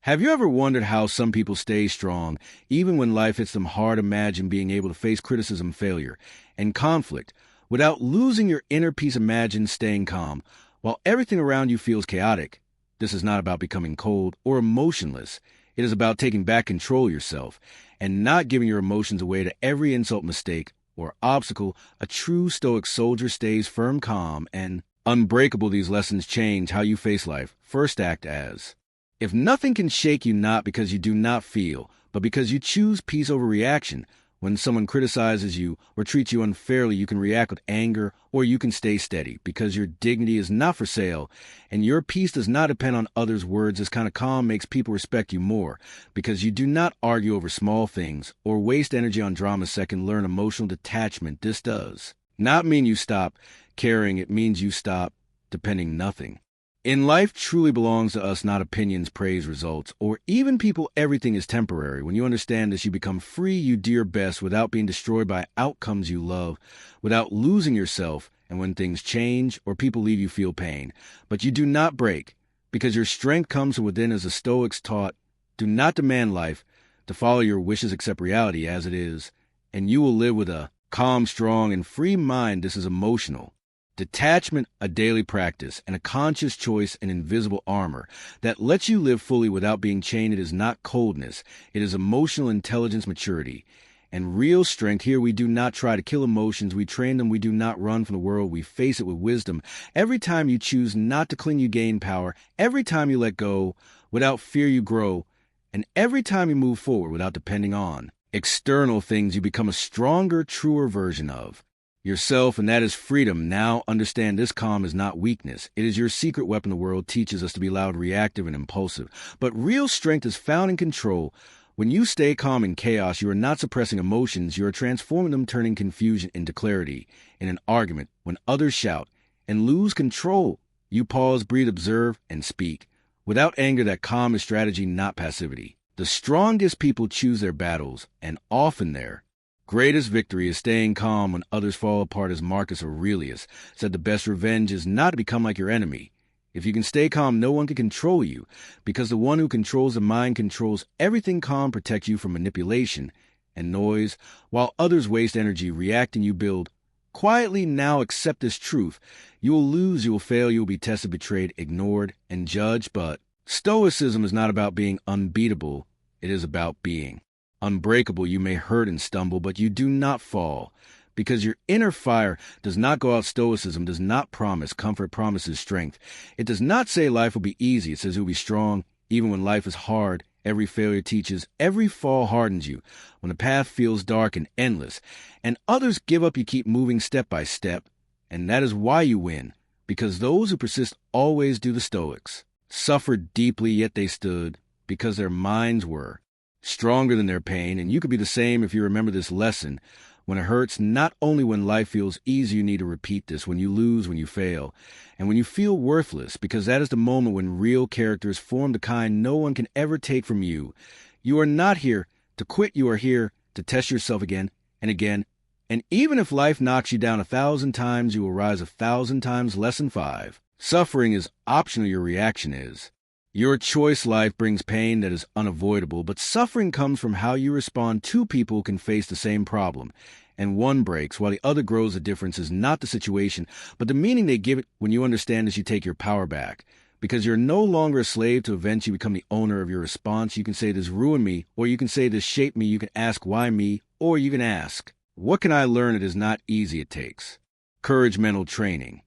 Have you ever wondered how some people stay strong, even when life hits them hard? Imagine being able to face criticism, failure, and conflict without losing your inner peace. Imagine staying calm while everything around you feels chaotic. This is not about becoming cold or emotionless. It is about taking back control of yourself and not giving your emotions away to every insult, mistake, or obstacle. A true Stoic soldier stays firm, calm, and unbreakable. These lessons change how you face life. First, act as if nothing can shake you, not because you do not feel, but because you choose peace over reaction. When someone criticizes you or treats you unfairly, you can react with anger, or you can stay steady because your dignity is not for sale and your peace does not depend on others' words. This kind of calm makes people respect you more because you do not argue over small things or waste energy on drama. Second, learn emotional detachment. This does not mean you stop caring. It means you stop depending nothing in life truly belongs to us, not opinions, praise, results, or even people. Everything is temporary. When you understand this, you become free. You do your best without being destroyed by outcomes you love, without losing yourself. And when things change or people leave, you feel pain. But you do not break, because your strength comes from within. As the Stoics taught, do not demand life to follow your wishes, accept reality as it is, and you will live with a calm, strong, and free mind. This is emotional detachment, a daily practice, and a conscious choice, an invisible armor that lets you live fully without being chained. It is not coldness. It is emotional intelligence, maturity, and real strength. Here we do not try to kill emotions. We train them. We do not run from the world. We face it with wisdom. Every time you choose not to cling, you gain power. Every time you let go without fear, you grow. And every time you move forward without depending on external things, you become a stronger, truer version of yourself, and that is freedom. Now understand, this calm is not weakness. It is your secret weapon. The world teaches us to be loud, reactive, and impulsive. But real strength is found in control. When you stay calm in chaos, you are not suppressing emotions. You are transforming them, turning confusion into clarity. In an argument, when others shout and lose control, you pause, breathe, observe, and speak. Without anger, that calm is strategy, not passivity. The strongest people choose their battles, and often their greatest victory is staying calm when others fall apart. As Marcus Aurelius said, the best revenge is not to become like your enemy. If you can stay calm, no one can control you, because the one who controls the mind controls everything. Calm protects you from manipulation and noise, while others waste energy reacting. You build quietly. Now accept this truth. You will lose, you will fail, you will be tested, betrayed, ignored, and judged. But Stoicism is not about being unbeatable. It is about being unbreakable. You may hurt and stumble, but you do not fall, because your inner fire does not go out. Stoicism does not promise comfort, promises strength. It does not say life will be easy. It says it will be strong, even when life is hard. Every failure teaches, every fall hardens you. When the path feels dark and endless, and others give up, you keep moving step by step, and that is why you win, because those who persist always do. The Stoics suffered deeply, yet they stood, because their minds were stronger than their pain. And you could be the same if you remember this lesson. When it hurts, not only when life feels easy, you need to repeat this. When you lose, when you fail, and when you feel worthless, because that is the moment when real character is formed, the kind no one can ever take from you. You are not here to quit. You are here to test yourself again and again. And even if life knocks you down 1,000 times, you will rise 1,000 times. Lesson 5. Suffering is optional. Your reaction is. Your choice. Life brings pain that is unavoidable, but suffering comes from how you respond. Two people can face the same problem, and one breaks while the other grows. The difference is not the situation, but the meaning they give it. When you understand this, you take your power back, because you're no longer a slave to events. You become the owner of your response. You can say, this ruined me, or you can say, this shaped me. You can ask, why me? Or you can ask, what can I learn? It is not easy. It takes courage, mental training,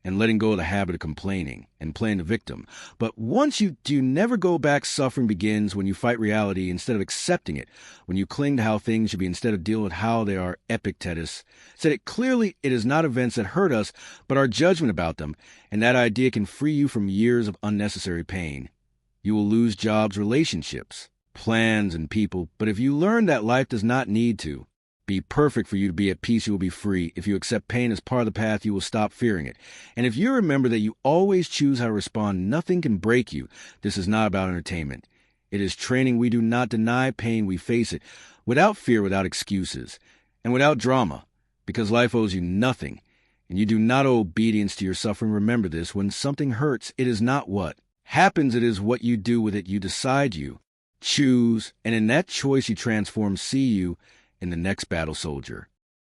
and letting go of the habit of complaining and playing the victim. But once you do, never go back. Suffering begins when you fight reality instead of accepting it, when you cling to how things should be instead of dealing with how they are. Epictetus said it clearly. It is not events that hurt us, but our judgment about them, and that idea can free you from years of unnecessary pain. You will lose jobs, relationships, plans, and people, but if you learn that life does not need to be perfect for you to be at peace, you will be free. If you accept pain as part of the path, you will stop fearing it. And if you remember that you always choose how to respond, nothing can break you. This is not about entertainment. It is training. We do not deny pain. We face it without fear, without excuses, and without drama, because life owes you nothing, and you do not owe obedience to your suffering. Remember this. When something hurts, it is not what Happens it is what you do with it you decide you, choose, and in that choice you transform see you in the next battle soldier.